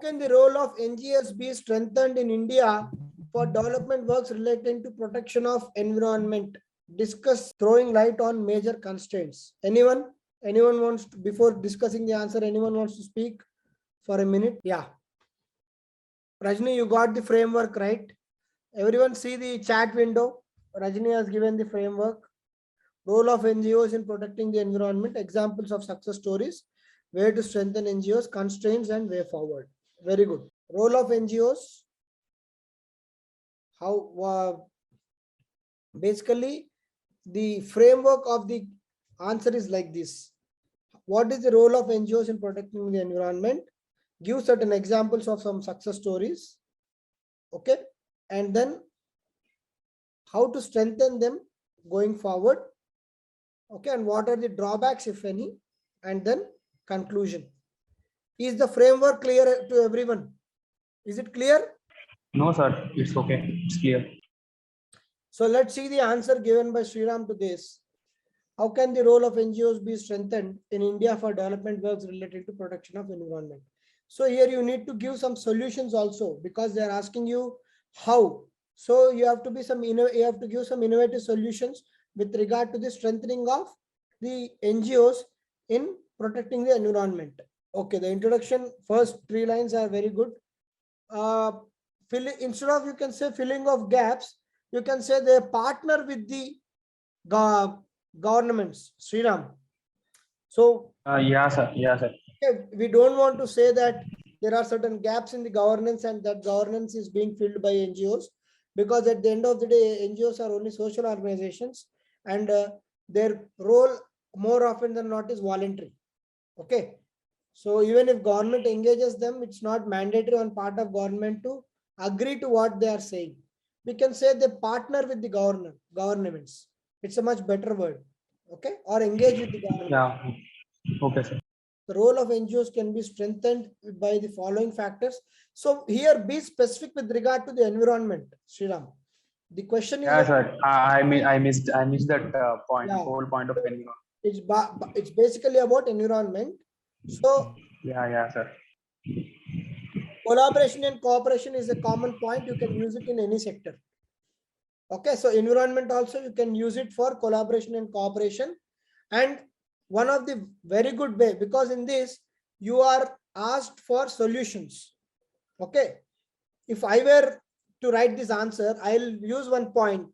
can the role of NGOs be strengthened in India for development works relating to protection of environment? Discuss throwing light on major constraints. Anyone? Anyone wants to, before discussing the answer, anyone wants to speak for a minute? Yeah. Rajni, you got the framework, right? Everyone see the chat window. Rajni has given the framework. Role of NGOs in protecting the environment, examples of success stories, way to strengthen NGOs, constraints and way forward. Very good. Role of NGOs. How basically the framework of the answer is like this. What is the role of NGOs in protecting the environment? Give certain examples of some success stories. Okay. And then how to strengthen them going forward. Okay. And what are the drawbacks, if any? And then conclusion. Is the framework clear to everyone? Is it clear? No, sir. It's okay. It's clear. So let's see the answer given by Sriram to this. How can the role of NGOs be strengthened in India for development works related to protection of environment? So here you need to give some solutions also, because they are asking you how. So you have to be you have to give some innovative solutions with regard to the strengthening of the NGOs in protecting the environment. Okay, the introduction, first 3 lines are very good. Instead of you can say filling of gaps, you can say they partner with the governments. Sriram. So yeah, sir. Yeah, sir. we don't want to say that there are certain gaps in the governance and that governance is being filled by NGOs, because at the end of the day, NGOs are only social organizations and their role more often than not is voluntary. Okay. So even if government engages them, it's not mandatory on part of government to agree to what they are saying. We can say they partner with the governments. It's a much better word. Okay. Or engage with the government. Yeah. Okay, sir. The role of NGOs can be strengthened by the following factors. So here be specific with regard to the environment, Sriram. The question is, yeah, sir. I missed that point. Yeah. Whole point of environment. It's basically about environment. So yeah, sir. Collaboration and cooperation is a common point. You can use it in any sector. Okay, so environment also you can use it for collaboration and cooperation. And one of the very good way, because in this you are asked for solutions. Okay, if I were to write this answer, I'll use one point: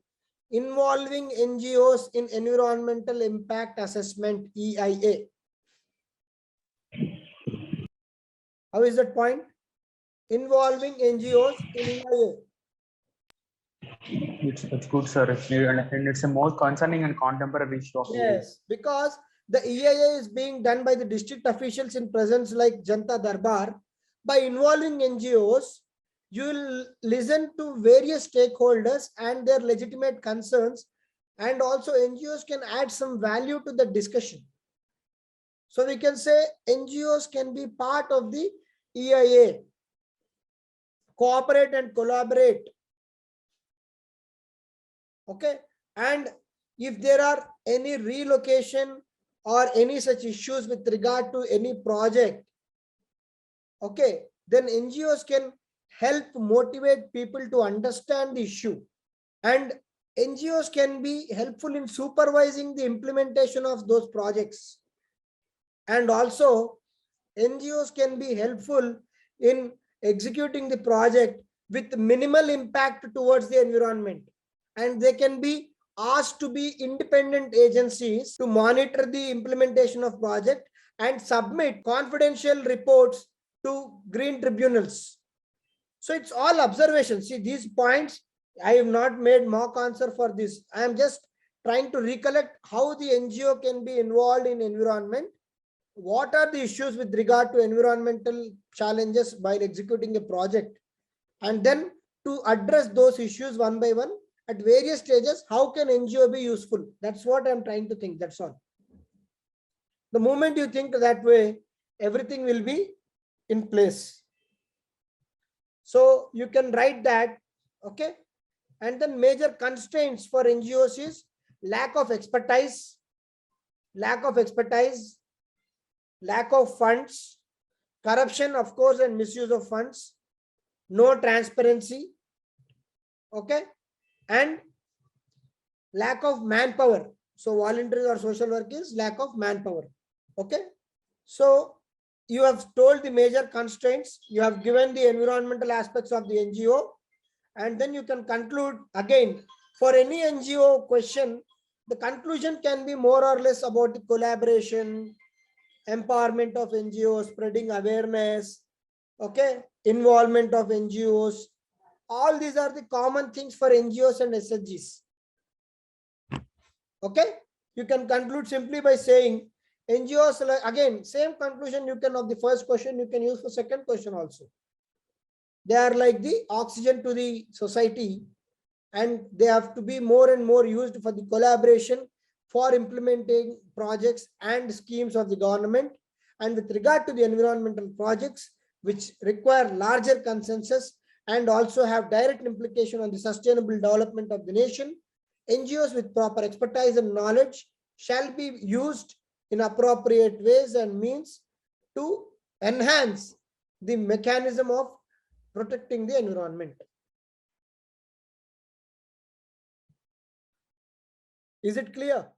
involving NGOs in environmental impact assessment, EIA. How is that point? Involving NGOs in EIA. It's good, sir. And it's a more concerning and contemporary issue. Yes, because the EIA is being done by the district officials in presence like Janta Darbar. By involving NGOs, you will listen to various stakeholders and their legitimate concerns, and also NGOs can add some value to the discussion. So we can say NGOs can be part of the EIA, cooperate and collaborate. Okay, and if there are any relocation or any such issues with regard to any project, okay, then NGOs can help motivate people to understand the issue, and NGOs can be helpful in supervising the implementation of those projects. And also NGOs can be helpful in executing the project with minimal impact towards the environment, and they can be asked to be independent agencies to monitor the implementation of project and submit confidential reports to green tribunals. So it's all observations. See, these points, I have not made mock answer for this. I am just trying to recollect how the NGO can be involved in environment. What are the issues with regard to environmental challenges while executing a project? And then to address those issues one by one at various stages, how can NGO be useful? That's what I'm trying to think. That's all. The moment you think that way, everything will be in place. So you can write that, okay? And then major constraints for NGOs is lack of expertise, lack of funds, corruption, of course, and misuse of funds, no transparency, okay, and lack of manpower. So voluntary or social work is lack of manpower, okay. So you have told the major constraints, you have given the environmental aspects of the NGO, and then you can conclude again. For any NGO question, the conclusion can be more or less about the collaboration, empowerment of NGOs, spreading awareness, okay, involvement of NGOs. All these are the common things for NGOs and SHGs. Okay, you can conclude simply by saying NGOs, again, same conclusion you can of the first question, you can use for second question also. They are like the oxygen to the society, and they have to be more and more used for the collaboration for implementing projects and schemes of the government. And with regard to the environmental projects, which require larger consensus and also have direct implication on the sustainable development of the nation, NGOs with proper expertise and knowledge shall be used in appropriate ways and means to enhance the mechanism of protecting the environment. Is it clear?